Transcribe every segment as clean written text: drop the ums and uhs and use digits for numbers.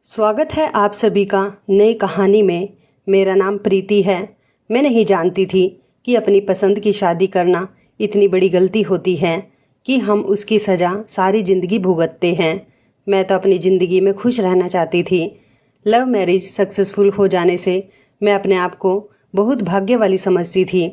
स्वागत है आप सभी का नई कहानी में। मेरा नाम प्रीति है। मैं नहीं जानती थी कि अपनी पसंद की शादी करना इतनी बड़ी गलती होती है कि हम उसकी सज़ा सारी ज़िंदगी भुगतते हैं। मैं तो अपनी ज़िंदगी में खुश रहना चाहती थी। लव मैरिज सक्सेसफुल हो जाने से मैं अपने आप को बहुत भाग्य वाली समझती थी,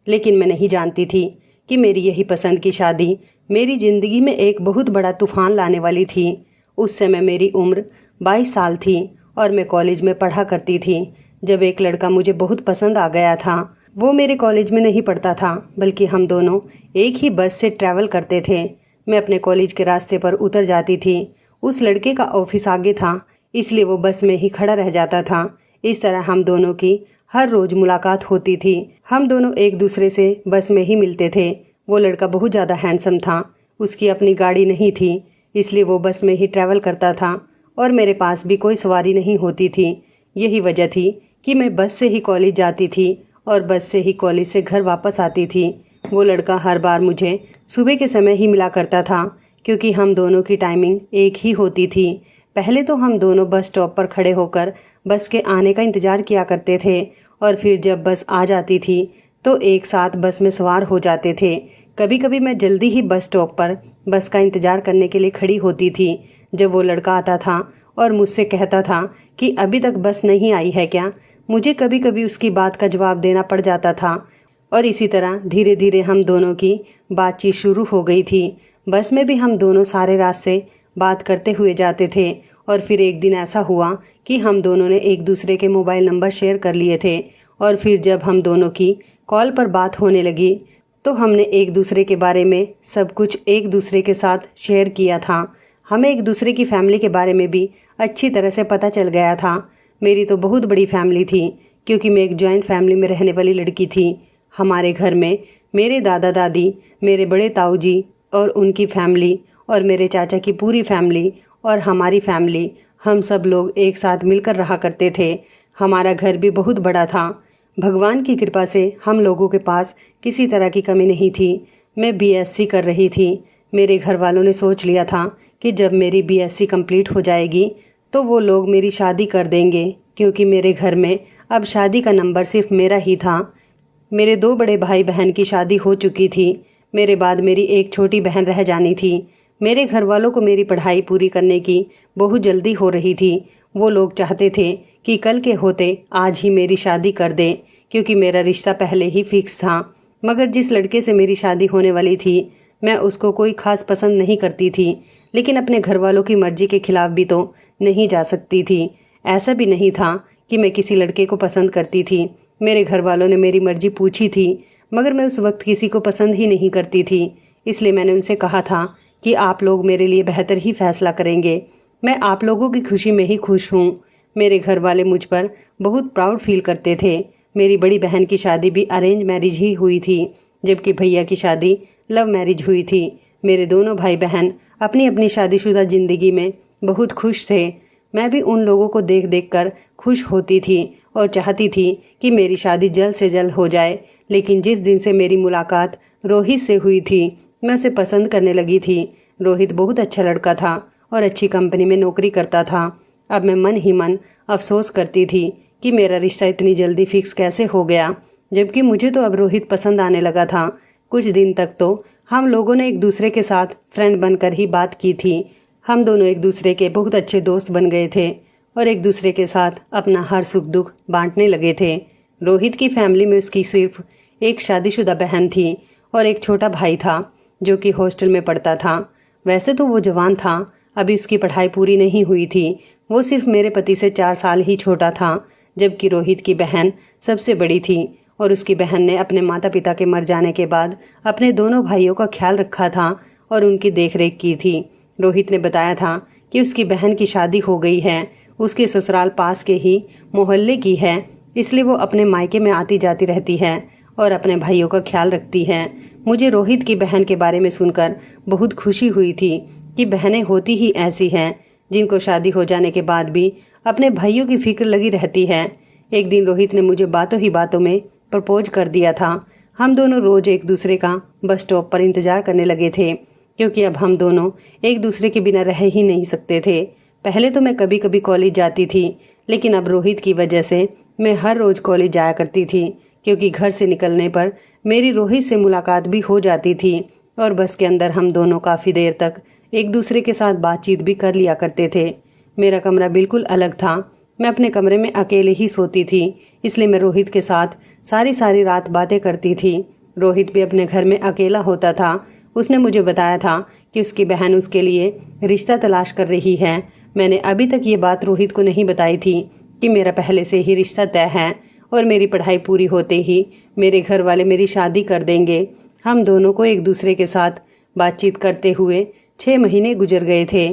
लेकिन मैं नहीं जानती थी कि मेरी यही पसंद की शादी मेरी ज़िंदगी में एक बहुत बड़ा तूफ़ान लाने वाली थी। उस समय मेरी उम्र 22 साल थी और मैं कॉलेज में पढ़ा करती थी जब एक लड़का मुझे बहुत पसंद आ गया था। वो मेरे कॉलेज में नहीं पढ़ता था, बल्कि हम दोनों एक ही बस से ट्रैवल करते थे। मैं अपने कॉलेज के रास्ते पर उतर जाती थी। उस लड़के का ऑफिस आगे था, इसलिए वो बस में ही खड़ा रह जाता था। इस तरह हम दोनों की हर रोज़ मुलाकात होती थी। हम दोनों एक दूसरे से बस में ही मिलते थे। वो लड़का बहुत ज़्यादा हैंडसम था। उसकी अपनी गाड़ी नहीं थी, इसलिए वो बस में ही ट्रैवल करता था और मेरे पास भी कोई सवारी नहीं होती थी। यही वजह थी कि मैं बस से ही कॉलेज जाती थी और बस से ही कॉलेज से घर वापस आती थी। वो लड़का हर बार मुझे सुबह के समय ही मिला करता था, क्योंकि हम दोनों की टाइमिंग एक ही होती थी। पहले तो हम दोनों बस स्टॉप पर खड़े होकर बस के आने का इंतज़ार किया करते थे और फिर जब बस आ जाती थी तो एक साथ बस में सवार हो जाते थे। कभी कभी मैं जल्दी ही बस स्टॉप पर बस का इंतज़ार करने के लिए खड़ी होती थी। जब वो लड़का आता था और मुझसे कहता था कि अभी तक बस नहीं आई है क्या, मुझे कभी कभी उसकी बात का जवाब देना पड़ जाता था और इसी तरह धीरे धीरे हम दोनों की बातचीत शुरू हो गई थी। बस में भी हम दोनों सारे रास्ते बात करते हुए जाते थे और फिर एक दिन ऐसा हुआ कि हम दोनों ने एक दूसरे के मोबाइल नंबर शेयर कर लिए थे और फिर जब हम दोनों की कॉल पर बात होने लगी तो हमने एक दूसरे के बारे में सब कुछ एक दूसरे के साथ शेयर किया था। हमें एक दूसरे की फैमिली के बारे में भी अच्छी तरह से पता चल गया था। मेरी तो बहुत बड़ी फैमिली थी, क्योंकि मैं एक जॉइंट फैमिली में रहने वाली लड़की थी। हमारे घर में मेरे दादा दादी, मेरे बड़े ताऊ जी और उनकी फैमिली और मेरे चाचा की पूरी फैमिली और हमारी फैमिली, हम सब लोग एक साथ मिलकर रहा करते थे। हमारा घर भी बहुत बड़ा था। भगवान की कृपा से हम लोगों के पास किसी तरह की कमी नहीं थी। मैं बीएससी कर रही थी। मेरे घर वालों ने सोच लिया था कि जब मेरी बीएससी कंप्लीट हो जाएगी तो वो लोग मेरी शादी कर देंगे, क्योंकि मेरे घर में अब शादी का नंबर सिर्फ मेरा ही था। मेरे 2 बड़े भाई बहन की शादी हो चुकी थी। मेरे बाद मेरी एक छोटी बहन रह जानी थी। मेरे घर वालों को मेरी पढ़ाई पूरी करने की बहुत जल्दी हो रही थी। वो लोग चाहते थे कि कल के होते आज ही मेरी शादी कर दें, क्योंकि मेरा रिश्ता पहले ही फिक्स था। मगर जिस लड़के से मेरी शादी होने वाली थी, मैं उसको कोई ख़ास पसंद नहीं करती थी, लेकिन अपने घर वालों की मर्ज़ी के खिलाफ़ भी तो नहीं जा सकती थी। ऐसा भी नहीं था कि मैं किसी लड़के को पसंद करती थी। मेरे घर वालों ने मेरी मर्ज़ी पूछी थी, मगर मैं उस वक्त किसी को पसंद ही नहीं करती थी। इसलिए मैंने उनसे कहा था कि आप लोग मेरे लिए बेहतर ही फैसला करेंगे। मैं आप लोगों की खुशी में ही खुश हूँ। मेरे घर वाले मुझ पर बहुत प्राउड फील करते थे। मेरी बड़ी बहन की शादी भी अरेंज मैरिज ही हुई थी, जबकि भैया की शादी लव मैरिज हुई थी। मेरे दोनों भाई बहन अपनी अपनी शादीशुदा ज़िंदगी में बहुत खुश थे। मैं भी उन लोगों को देख देख कर खुश होती थी और चाहती थी कि मेरी शादी जल्द से जल्द हो जाए। लेकिन जिस दिन से मेरी मुलाकात रोहित से हुई थी, मैं उसे पसंद करने लगी थी। रोहित बहुत अच्छा लड़का था और अच्छी कंपनी में नौकरी करता था। अब मैं मन ही मन अफसोस करती थी कि मेरा रिश्ता इतनी जल्दी फिक्स कैसे हो गया, जबकि मुझे तो अब रोहित पसंद आने लगा था। कुछ दिन तक तो हम लोगों ने एक दूसरे के साथ फ्रेंड बनकर ही बात की थी। हम दोनों एक दूसरे के बहुत अच्छे दोस्त बन गए थे और एक दूसरे के साथ अपना हर सुख दुख बांटने लगे थे। रोहित की फैमिली में उसकी सिर्फ एक शादीशुदा बहन थी और एक छोटा भाई था जो कि हॉस्टल में पढ़ता था। वैसे तो वो जवान था, अभी उसकी पढ़ाई पूरी नहीं हुई थी। वो सिर्फ मेरे पति से 4 साल ही छोटा था, जबकि रोहित की बहन सबसे बड़ी थी और उसकी बहन ने अपने माता पिता के मर जाने के बाद अपने दोनों भाइयों का ख्याल रखा था और उनकी देखरेख की थी। रोहित ने बताया था कि उसकी बहन की शादी हो गई है। उसके ससुराल पास के ही मोहल्ले की है, इसलिए वो अपने मायके में आती जाती रहती है और अपने भाइयों का ख्याल रखती है। मुझे रोहित की बहन के बारे में सुनकर बहुत खुशी हुई थी कि बहनें होती ही ऐसी हैं जिनको शादी हो जाने के बाद भी अपने भाइयों की फिक्र लगी रहती है। एक दिन रोहित ने मुझे बातों ही बातों में प्रपोज कर दिया था। हम दोनों रोज़ एक दूसरे का बस स्टॉप पर इंतज़ार करने लगे थे, क्योंकि अब हम दोनों एक दूसरे के बिना रह ही नहीं सकते थे। पहले तो मैं कभी कभी कॉलेज जाती थी, लेकिन अब रोहित की वजह से मैं हर रोज़ कॉलेज जाया करती थी, क्योंकि घर से निकलने पर मेरी रोहित से मुलाकात भी हो जाती थी और बस के अंदर हम दोनों काफ़ी देर तक एक दूसरे के साथ बातचीत भी कर लिया करते थे। मेरा कमरा बिल्कुल अलग था। मैं अपने कमरे में अकेले ही सोती थी, इसलिए मैं रोहित के साथ सारी सारी रात बातें करती थी। रोहित भी अपने घर में अकेला होता था। उसने मुझे बताया था कि उसकी बहन उसके लिए रिश्ता तलाश कर रही है। मैंने अभी तक ये बात रोहित को नहीं बताई थी कि मेरा पहले से ही रिश्ता तय है और मेरी पढ़ाई पूरी होते ही मेरे घर वाले मेरी शादी कर देंगे। हम दोनों को एक दूसरे के साथ बातचीत करते हुए 6 महीने गुजर गए थे।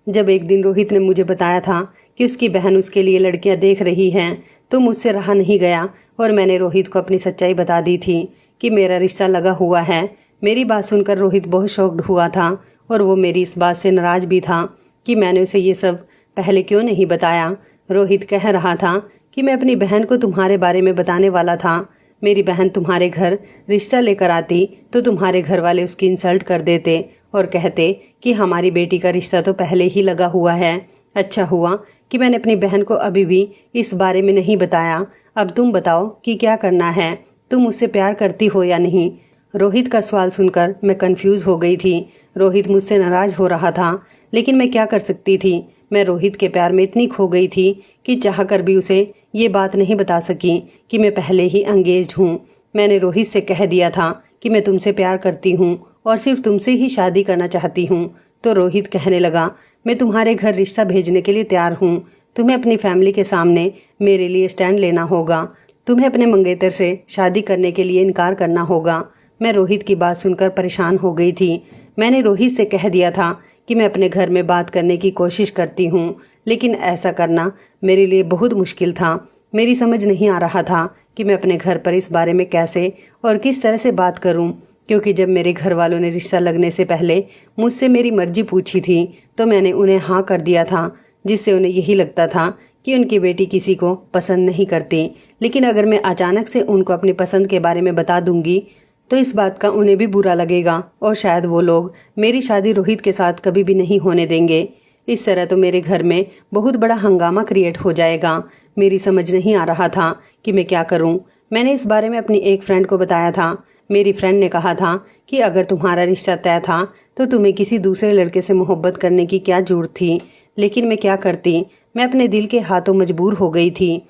जब एक दिन रोहित ने मुझे बताया था कि उसकी बहन उसके लिए लड़कियां देख रही हैं, तो मुझसे रहा नहीं गया और मैंने रोहित को अपनी सच्चाई बता दी थी कि मेरा रिश्ता लगा हुआ है। मेरी बात सुनकर रोहित बहुत शॉक्ड हुआ था और वो मेरी इस बात से नाराज़ भी था कि मैंने उसे ये सब पहले क्यों नहीं बताया। रोहित कह रहा था कि मैं अपनी बहन को तुम्हारे बारे में बताने वाला था। मेरी बहन तुम्हारे घर रिश्ता लेकर आती तो तुम्हारे घर वाले उसकी इंसल्ट कर देते और कहते कि हमारी बेटी का रिश्ता तो पहले ही लगा हुआ है। अच्छा हुआ कि मैंने अपनी बहन को अभी भी इस बारे में नहीं बताया। अब तुम बताओ कि क्या करना है, तुम मुझसे प्यार करती हो या नहीं। रोहित का सवाल सुनकर मैं कंफ्यूज हो गई थी। रोहित मुझसे नाराज़ हो रहा था, लेकिन मैं क्या कर सकती थी। मैं रोहित के प्यार में इतनी खो गई थी कि चाहकर भी उसे ये बात नहीं बता सकी कि मैं पहले ही एंगेज्ड हूँ। मैंने रोहित से कह दिया था कि मैं तुमसे प्यार करती हूँ और सिर्फ तुमसे ही शादी करना चाहती हूँ। तो रोहित कहने लगा, मैं तुम्हारे घर रिश्ता भेजने के लिए तैयार हूँ। तुम्हें अपनी फैमिली के सामने मेरे लिए स्टैंड लेना होगा। तुम्हें अपने मंगेतर से शादी करने के लिए इनकार करना होगा। मैं रोहित की बात सुनकर परेशान हो गई थी। मैंने रोहित से कह दिया था कि मैं अपने घर में बात करने की कोशिश करती हूँ, लेकिन ऐसा करना मेरे लिए बहुत मुश्किल था। मेरी समझ नहीं आ रहा था कि मैं अपने घर पर इस बारे में कैसे और किस तरह से बात करूँ, क्योंकि जब मेरे घर वालों ने रिश्ता लगने से पहले मुझसे मेरी मर्जी पूछी थी तो मैंने उन्हें हाँ कर दिया था, जिससे उन्हें यही लगता था कि उनकी बेटी किसी को पसंद नहीं करती। लेकिन अगर मैं अचानक से उनको अपनी पसंद के बारे में बता दूंगी तो इस बात का उन्हें भी बुरा लगेगा और शायद वो लोग मेरी शादी रोहित के साथ कभी भी नहीं होने देंगे। इस तरह तो मेरे घर में बहुत बड़ा हंगामा क्रिएट हो जाएगा। मेरी समझ नहीं आ रहा था कि मैं क्या करूं। मैंने इस बारे में अपनी एक फ्रेंड को बताया था। मेरी फ्रेंड ने कहा था कि अगर तुम्हारा रिश्ता तय था तो तुम्हें किसी दूसरे लड़के से मोहब्बत करने की क्या जरूरत थी। लेकिन मैं क्या करती, मैं अपने दिल के हाथों मजबूर हो गई थी।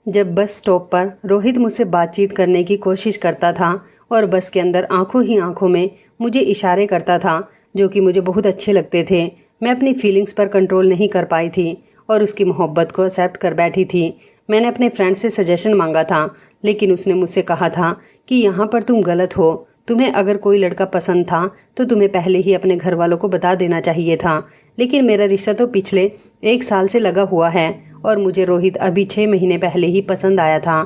जब बस स्टॉप पर रोहित मुझसे बातचीत करने की कोशिश करता था और बस के अंदर आंखों ही आंखों में मुझे इशारे करता था, जो कि मुझे बहुत अच्छे लगते थे, मैं अपनी फीलिंग्स पर कंट्रोल नहीं कर पाई थी और उसकी मोहब्बत को एक्सेप्ट कर बैठी थी। मैंने अपने फ्रेंड से सजेशन मांगा था, लेकिन उसने मुझसे कहा था कि यहाँ पर तुम गलत हो। तुम्हें अगर कोई लड़का पसंद था तो तुम्हें पहले ही अपने घर वालों को बता देना चाहिए था। लेकिन मेरा रिश्ता तो पिछले 1 साल से लगा हुआ है और मुझे रोहित अभी 6 महीने पहले ही पसंद आया था।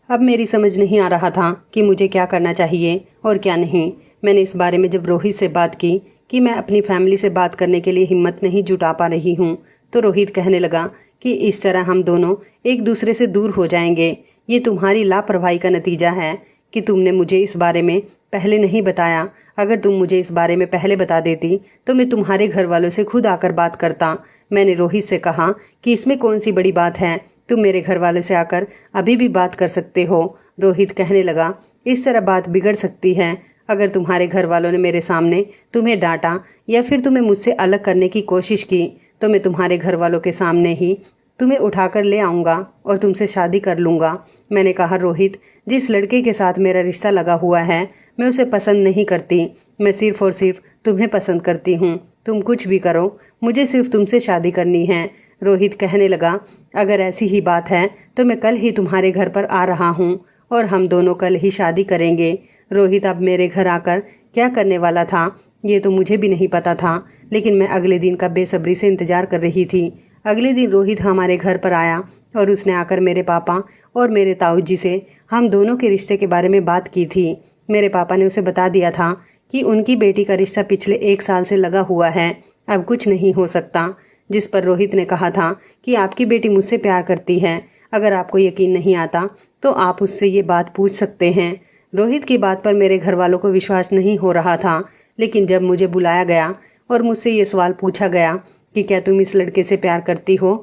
अब मेरी समझ नहीं आ रहा था कि मुझे क्या करना चाहिए और क्या नहीं। मैंने इस बारे में जब रोहित से बात की कि मैं अपनी फैमिली से बात करने के लिए हिम्मत नहीं जुटा पा रही हूँ, तो रोहित कहने लगा कि इस तरह हम दोनों एक दूसरे से दूर हो जाएंगे। ये तुम्हारी लापरवाही का नतीजा है कि तुमने मुझे इस बारे में पहले नहीं बताया। अगर तुम मुझे इस बारे में पहले बता देती तो मैं तुम्हारे घर वालों से खुद आकर बात करता। मैंने रोहित से कहा कि इसमें कौन सी बड़ी बात है, तुम मेरे घर वालों से आकर अभी भी बात कर सकते हो। रोहित कहने लगा, इस तरह बात बिगड़ सकती है। अगर तुम्हारे घर वालों ने मेरे सामने तुम्हें डांटा या फिर तुम्हें मुझसे अलग करने की कोशिश की तो मैं तुम्हारे घर वालों के सामने ही तुम्हें उठाकर ले आऊँगा और तुमसे शादी कर लूँगा। मैंने कहा, रोहित, जिस लड़के के साथ मेरा रिश्ता लगा हुआ है मैं उसे पसंद नहीं करती। मैं सिर्फ और सिर्फ तुम्हें पसंद करती हूँ। तुम कुछ भी करो, मुझे सिर्फ तुमसे शादी करनी है। रोहित कहने लगा, अगर ऐसी ही बात है तो मैं कल ही तुम्हारे घर पर आ रहा हूँ और हम दोनों कल ही शादी करेंगे। रोहित अब मेरे घर आकर क्या करने वाला था ये तो मुझे भी नहीं पता था, लेकिन मैं अगले दिन का बेसब्री से इंतजार कर रही थी। अगले दिन रोहित हमारे घर पर आया और उसने आकर मेरे पापा और मेरे ताऊ जी से हम दोनों के रिश्ते के बारे में बात की थी। मेरे पापा ने उसे बता दिया था कि उनकी बेटी का रिश्ता पिछले 1 साल से लगा हुआ है, अब कुछ नहीं हो सकता। जिस पर रोहित ने कहा था कि आपकी बेटी मुझसे प्यार करती है, अगर आपको यकीन नहीं आता तो आप उससे ये बात पूछ सकते हैं। रोहित की बात पर मेरे घर वालों को विश्वास नहीं हो रहा था, लेकिन जब मुझे बुलाया गया और मुझसे ये सवाल पूछा गया कि क्या तुम इस लड़के से प्यार करती हो।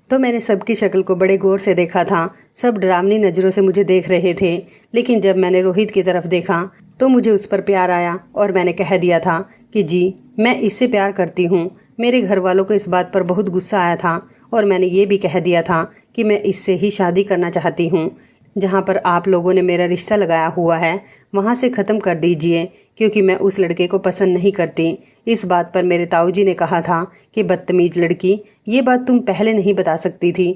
तो मैंने सबकी शक्ल को बड़े गौर से देखा था। सब डरावनी नज़रों से मुझे देख रहे थे, लेकिन जब मैंने रोहित की तरफ देखा तो मुझे उस पर प्यार आया और मैंने कह दिया था कि जी, मैं इससे प्यार करती हूँ। मेरे घर वालों को इस बात पर बहुत गुस्सा आया था और मैंने ये भी कह दिया था कि मैं इससे ही शादी करना चाहती हूँ। जहाँ पर आप लोगों ने मेरा रिश्ता लगाया हुआ है वहाँ से ख़त्म कर दीजिए, क्योंकि मैं उस लड़के को पसंद नहीं करती। इस बात पर मेरे ताऊजी ने कहा था कि बदतमीज़ लड़की, ये बात तुम पहले नहीं बता सकती थी।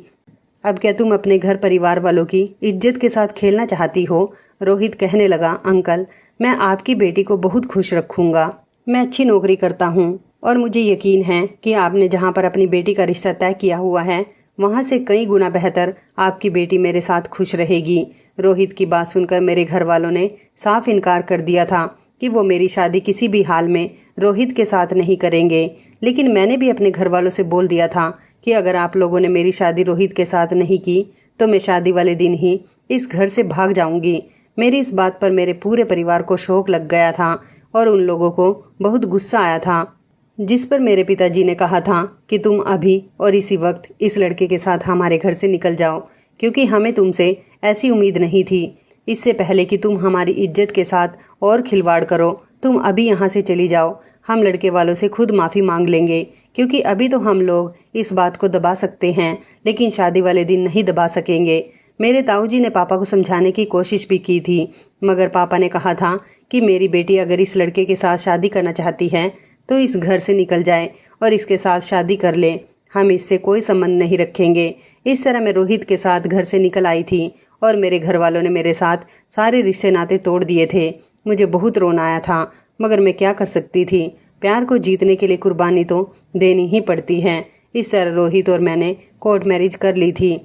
अब क्या तुम अपने घर परिवार वालों की इज्जत के साथ खेलना चाहती हो। रोहित कहने लगा, अंकल, मैं आपकी बेटी को बहुत खुश रखूँगा। मैं अच्छी नौकरी करता हूँ और मुझे यकीन है कि आपने जहाँ पर अपनी बेटी का रिश्ता तय किया हुआ है वहाँ से कई गुना बेहतर आपकी बेटी मेरे साथ खुश रहेगी। रोहित की बात सुनकर मेरे घर वालों ने साफ इनकार कर दिया था कि वो मेरी शादी किसी भी हाल में रोहित के साथ नहीं करेंगे। लेकिन मैंने भी अपने घर वालों से बोल दिया था कि अगर आप लोगों ने मेरी शादी रोहित के साथ नहीं की तो मैं शादी वाले दिन ही इस घर से भाग जाऊंगी। मेरी इस बात पर मेरे पूरे परिवार को शौक लग गया था और उन लोगों को बहुत गुस्सा आया था, जिस पर मेरे पिताजी ने कहा था कि तुम अभी और इसी वक्त इस लड़के के साथ हमारे घर से निकल जाओ, क्योंकि हमें तुमसे ऐसी उम्मीद नहीं थी। इससे पहले कि तुम हमारी इज्जत के साथ और खिलवाड़ करो, तुम अभी यहाँ से चली जाओ। हम लड़के वालों से खुद माफ़ी मांग लेंगे, क्योंकि अभी तो हम लोग इस बात को दबा सकते हैं, लेकिन शादी वाले दिन नहीं दबा सकेंगे। मेरे ताऊजी ने पापा को समझाने की कोशिश भी की थी, मगर पापा ने कहा था कि मेरी बेटी अगर इस लड़के के साथ शादी करना चाहती है तो इस घर से निकल जाए और इसके साथ शादी कर ले। हम इससे कोई संबंध नहीं रखेंगे। इस तरह मैं रोहित के साथ घर से निकल आई थी और मेरे घर वालों ने मेरे साथ सारे रिश्ते नाते तोड़ दिए थे। मुझे बहुत रोना आया था, मगर मैं क्या कर सकती थी। प्यार को जीतने के लिए कुर्बानी तो देनी ही पड़ती है। इस तरह रोहित और मैंने कोर्ट मैरिज कर ली थी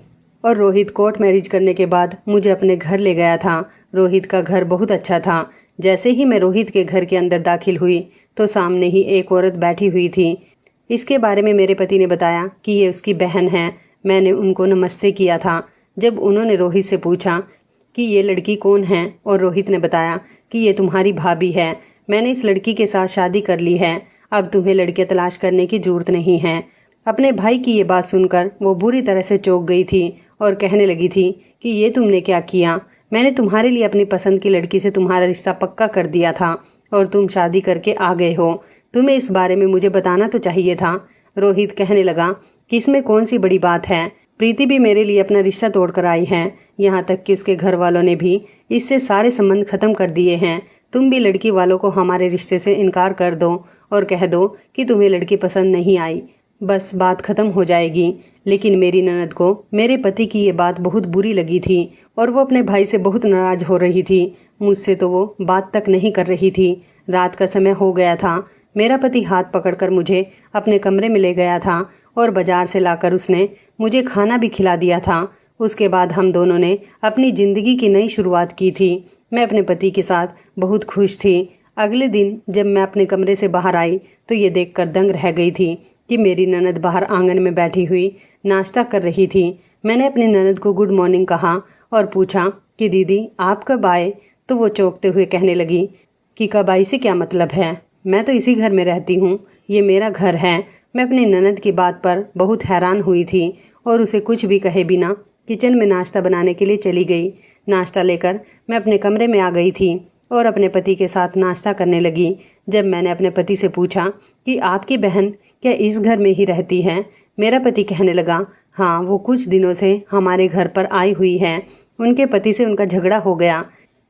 और रोहित कोर्ट मैरिज करने के बाद मुझे अपने घर ले गया था। रोहित का घर बहुत अच्छा था। जैसे ही मैं रोहित के घर के अंदर दाखिल हुई तो सामने ही एक औरत बैठी हुई थी। इसके बारे में मेरे पति ने बताया कि ये उसकी बहन है। मैंने उनको नमस्ते किया था। जब उन्होंने रोहित से पूछा कि ये लड़की कौन है और रोहित ने बताया कि ये तुम्हारी भाभी है, मैंने इस लड़की के साथ शादी कर ली है, अब तुम्हें लड़के तलाश करने की ज़रूरत नहीं है। अपने भाई की ये बात सुनकर वो बुरी तरह से चौंक गई थी और कहने लगी थी कि ये तुमने क्या किया। मैंने तुम्हारे लिए अपनी पसंद की लड़की से तुम्हारा रिश्ता पक्का कर दिया था और तुम शादी करके आ गए हो। तुम्हें इस बारे में मुझे बताना तो चाहिए था। रोहित कहने लगा कि इसमें कौन सी बड़ी बात है। प्रीति भी मेरे लिए अपना रिश्ता तोड़ कर आई है, यहाँ तक कि उसके घर वालों ने भी इससे सारे संबंध खत्म कर दिए हैं। तुम भी लड़की वालों को हमारे रिश्ते से इनकार कर दो और कह दो कि तुम्हें लड़की पसंद नहीं आई, बस बात खत्म हो जाएगी। लेकिन मेरी ननद को मेरे पति की ये बात बहुत बुरी लगी थी और वो अपने भाई से बहुत नाराज हो रही थी। मुझसे तो वो बात तक नहीं कर रही थी। रात का समय हो गया था। मेरा पति हाथ पकड़कर मुझे अपने कमरे में ले गया था और बाजार से लाकर उसने मुझे खाना भी खिला दिया था। उसके बाद हम दोनों ने अपनी ज़िंदगी की नई शुरुआत की थी। मैं अपने पति के साथ बहुत खुश थी। अगले दिन जब मैं अपने कमरे से बाहर आई तो ये देखकर दंग रह गई थी कि मेरी ननद बाहर आंगन में बैठी हुई नाश्ता कर रही थी। मैंने अपनी ननद को गुड मॉर्निंग कहा और पूछा कि दीदी आप कब आए। तो वो चौंकते हुए कहने लगी कि कब आई से क्या मतलब है, मैं तो इसी घर में रहती हूँ, ये मेरा घर है। मैं अपनी ननद की बात पर बहुत हैरान हुई थी और उसे कुछ भी कहे बिना किचन में नाश्ता बनाने के लिए चली गई। नाश्ता लेकर मैं अपने कमरे में आ गई थी और अपने पति के साथ नाश्ता करने लगी। जब मैंने अपने पति से पूछा कि आपकी बहन क्या इस घर में ही रहती है, मेरा पति कहने लगा, हाँ, वो कुछ दिनों से हमारे घर पर आई हुई है। उनके पति से उनका झगड़ा हो गया,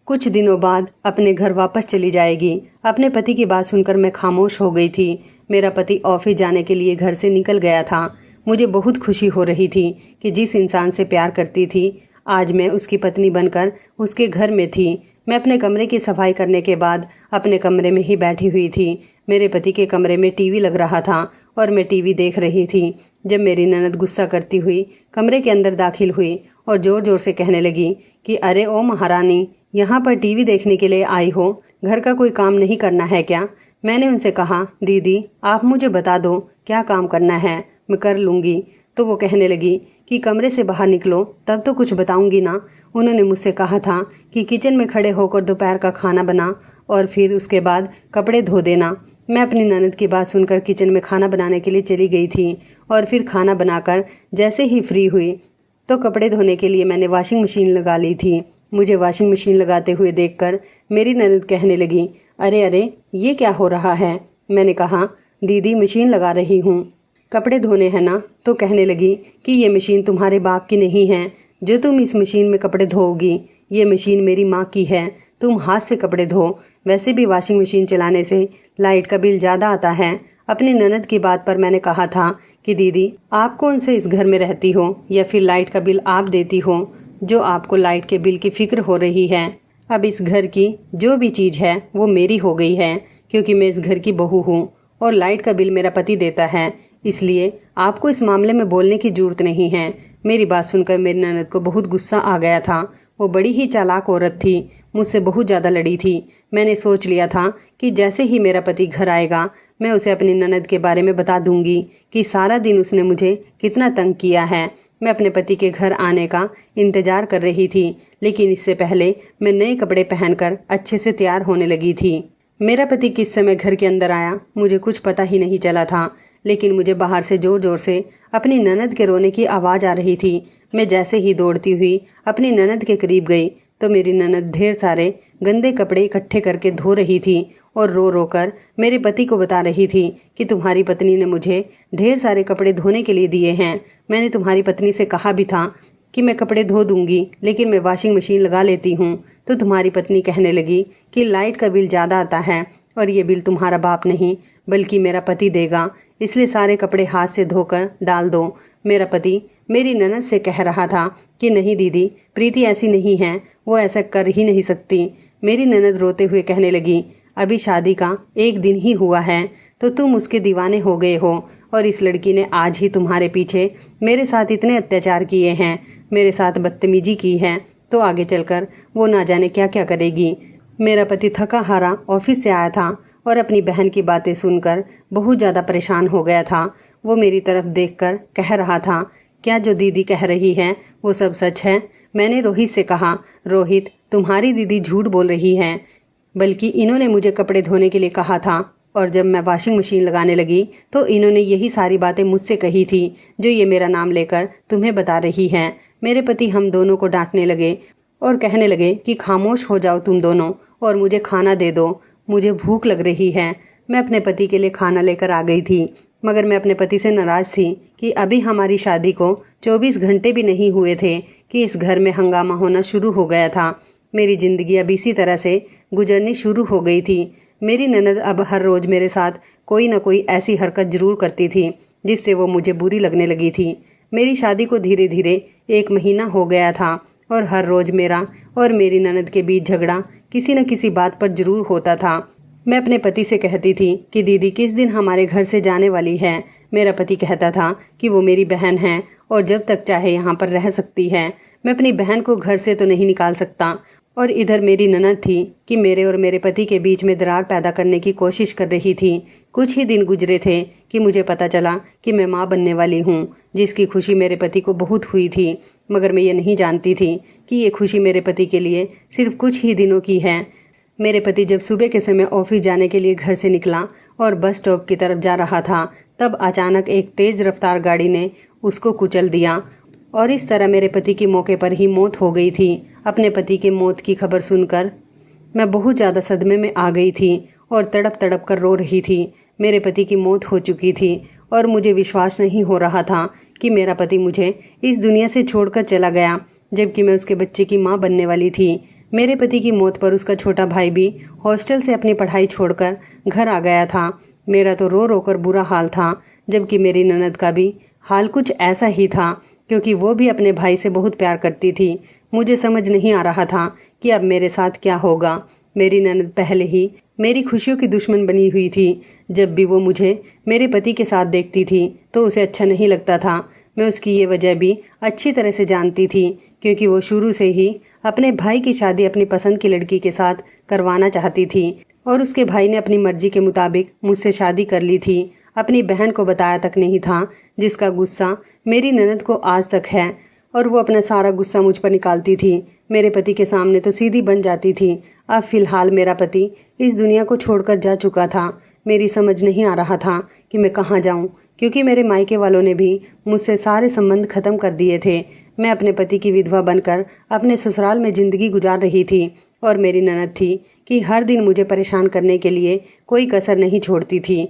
कुछ दिनों बाद अपने घर वापस चली जाएगी। अपने पति की बात सुनकर मैं खामोश हो गई थी। मेरा पति ऑफिस जाने के लिए घर से निकल गया था। मुझे बहुत खुशी हो रही थी कि जिस इंसान से प्यार करती थी आज मैं उसकी पत्नी बनकर उसके घर में थी। मैं अपने कमरे की सफाई करने के बाद अपने कमरे में ही बैठी हुई थी। मेरे पति के कमरे में टीवी लग रहा था और मैं टीवी देख रही थी जब मेरी ननद गुस्सा करती हुई कमरे के अंदर दाखिल हुई और ज़ोर ज़ोर से कहने लगी कि अरे ओ महारानी, यहाँ पर टीवी देखने के लिए आई हो, घर का कोई काम नहीं करना है क्या। मैंने उनसे कहा, दीदी आप मुझे बता दो क्या काम करना है, मैं कर लूँगी। तो वो कहने लगी कि कमरे से बाहर निकलो तब तो कुछ बताऊंगी ना। उन्होंने मुझसे कहा था कि किचन में खड़े होकर दोपहर का खाना बना और फिर उसके बाद कपड़े धो देना। मैं अपनी ननद की बात सुनकर किचन में खाना बनाने के लिए चली गई थी और फिर खाना बनाकर जैसे ही फ्री हुई तो कपड़े धोने के लिए मैंने वॉशिंग मशीन लगा ली थी। मुझे वॉशिंग मशीन लगाते हुए देखकर मेरी ननद कहने लगी, अरे अरे ये क्या हो रहा है। मैंने कहा, दीदी मशीन लगा रही हूँ, कपड़े धोने हैं ना। तो कहने लगी कि ये मशीन तुम्हारे बाप की नहीं है जो तुम इस मशीन में कपड़े धोओगी, ये मशीन मेरी माँ की है, तुम हाथ से कपड़े धो। वैसे भी वॉशिंग मशीन चलाने से लाइट का बिल ज़्यादा आता है। अपनी ननद की बात पर मैंने कहा था कि दीदी आप कौन से इस घर में रहती हो या फिर लाइट का बिल आप देती हो जो आपको लाइट के बिल की फिक्र हो रही है। अब इस घर की जो भी चीज़ है वो मेरी हो गई है क्योंकि मैं इस घर की बहू हूँ और लाइट का बिल मेरा पति देता है, इसलिए आपको इस मामले में बोलने की जरूरत नहीं है। मेरी बात सुनकर मेरी ननद को बहुत गुस्सा आ गया था। वो बड़ी ही चालाक औरत थी, मुझसे बहुत ज़्यादा लड़ी थी। मैंने सोच लिया था कि जैसे ही मेरा पति घर आएगा मैं उसे अपनी ननद के बारे में बता दूंगी कि सारा दिन उसने मुझे कितना तंग किया है। मैं अपने पति के घर आने का इंतज़ार कर रही थी, लेकिन इससे पहले मैं नए कपड़े पहनकर अच्छे से तैयार होने लगी थी। मेरा पति किस समय घर के अंदर आया मुझे कुछ पता ही नहीं चला था, लेकिन मुझे बाहर से ज़ोर ज़ोर से अपनी ननद के रोने की आवाज़ आ रही थी। मैं जैसे ही दौड़ती हुई अपनी ननद के करीब गई तो मेरी ननद ढेर सारे गंदे कपड़े इकट्ठे करके धो रही थी और रो रो कर मेरे पति को बता रही थी कि तुम्हारी पत्नी ने मुझे ढेर सारे कपड़े धोने के लिए दिए हैं। मैंने तुम्हारी पत्नी से कहा भी था कि मैं कपड़े धो दूंगी, लेकिन मैं वॉशिंग मशीन लगा लेती हूँ। तो तुम्हारी पत्नी कहने लगी कि लाइट का बिल ज़्यादा आता है और ये बिल तुम्हारा बाप नहीं बल्कि मेरा पति देगा, इसलिए सारे कपड़े हाथ से धोकर डाल दो। मेरा पति मेरी ननद से कह रहा था कि नहीं दीदी, प्रीति ऐसी नहीं है, वो ऐसा कर ही नहीं सकती। मेरी ननद रोते हुए कहने लगी, अभी शादी का 1 दिन ही हुआ है तो तुम उसके दीवाने हो गए हो और इस लड़की ने आज ही तुम्हारे पीछे मेरे साथ इतने अत्याचार किए हैं, मेरे साथ बदतमीजी की है, तो आगे चलकर वो ना जाने क्या क्या करेगी। मेरा पति थका हारा ऑफिस से आया था और अपनी बहन की बातें सुनकर बहुत ज़्यादा परेशान हो गया था। वो मेरी तरफ देखकर कह रहा था, क्या जो दीदी कह रही है वो सब सच है। मैंने रोहित से कहा, रोहित तुम्हारी दीदी झूठ बोल रही है, बल्कि इन्होंने मुझे कपड़े धोने के लिए कहा था और जब मैं वॉशिंग मशीन लगाने लगी तो इन्होंने यही सारी बातें मुझसे कही थी जो ये मेरा नाम लेकर तुम्हें बता रही हैं। मेरे पति हम दोनों को डांटने लगे और कहने लगे कि खामोश हो जाओ तुम दोनों और मुझे खाना दे दो, मुझे भूख लग रही है। मैं अपने पति के लिए खाना लेकर आ गई थी, मगर मैं अपने पति से नाराज़ थी कि अभी हमारी शादी को 24 घंटे भी नहीं हुए थे कि इस घर में हंगामा होना शुरू हो गया था। मेरी ज़िंदगी अब इसी तरह से गुजरनी शुरू हो गई थी। मेरी ननद अब हर रोज़ मेरे साथ कोई ना कोई ऐसी हरकत ज़रूर करती थी जिससे वो मुझे बुरी लगने लगी थी। मेरी शादी को धीरे धीरे 1 महीना हो गया था और हर रोज़ मेरा और मेरी ननद के बीच झगड़ा किसी न किसी बात पर ज़रूर होता था। मैं अपने पति से कहती थी कि दीदी किस दिन हमारे घर से जाने वाली है। मेरा पति कहता था कि वो मेरी बहन है और जब तक चाहे यहाँ पर रह सकती है। मैं अपनी बहन को घर से तो नहीं निकाल सकता। और इधर मेरी ननद थी कि मेरे और मेरे पति के बीच में दरार पैदा करने की कोशिश कर रही थी। कुछ ही दिन गुजरे थे कि मुझे पता चला कि मैं माँ बनने वाली हूँ, जिसकी खुशी मेरे पति को बहुत हुई थी, मगर मैं ये नहीं जानती थी कि ये खुशी मेरे पति के लिए सिर्फ कुछ ही दिनों की है। मेरे पति जब सुबह के समय ऑफिस जाने के लिए घर से निकला और बस स्टॉप की तरफ जा रहा था, तब अचानक एक तेज़ रफ्तार गाड़ी ने उसको कुचल दिया और इस तरह मेरे पति की मौके पर ही मौत हो गई थी। अपने पति की मौत की खबर सुनकर मैं बहुत ज़्यादा सदमे में आ गई थी और तड़प तड़प कर रो रही थी। मेरे पति की मौत हो चुकी थी और मुझे विश्वास नहीं हो रहा था कि मेरा पति मुझे इस दुनिया से छोड़कर चला गया, जबकि मैं उसके बच्चे की माँ बनने वाली थी। मेरे पति की मौत पर उसका छोटा भाई भी हॉस्टल से अपनी पढ़ाई छोड़कर घर आ गया था। मेरा तो रो रो कर बुरा हाल था, जबकि मेरी ननद का भी हाल कुछ ऐसा ही था, क्योंकि वो भी अपने भाई से बहुत प्यार करती थी। मुझे समझ नहीं आ रहा था कि अब मेरे साथ क्या होगा। मेरी ननद पहले ही मेरी खुशियों की दुश्मन बनी हुई थी। जब भी वो मुझे मेरे पति के साथ देखती थी तो उसे अच्छा नहीं लगता था। मैं उसकी ये वजह भी अच्छी तरह से जानती थी, क्योंकि वो शुरू से ही अपने भाई की शादी अपनी पसंद की लड़की के साथ करवाना चाहती थी और उसके भाई ने अपनी मर्जी के मुताबिक मुझसे शादी कर ली थी। अपनी बहन को बताया तक नहीं था, जिसका गुस्सा मेरी ननद को आज तक है और वो अपना सारा गुस्सा मुझ पर निकालती थी। मेरे पति के सामने तो सीधी बन जाती थी। अब फिलहाल मेरा पति इस दुनिया को छोड़कर जा चुका था। मेरी समझ नहीं आ रहा था कि मैं कहाँ जाऊँ, क्योंकि मेरे मायके वालों ने भी मुझसे सारे संबंध खत्म कर दिए थे। मैं अपने पति की विधवा बनकर अपने ससुराल में ज़िंदगी गुजार रही थी और मेरी ननद थी कि हर दिन मुझे परेशान करने के लिए कोई कसर नहीं छोड़ती थी।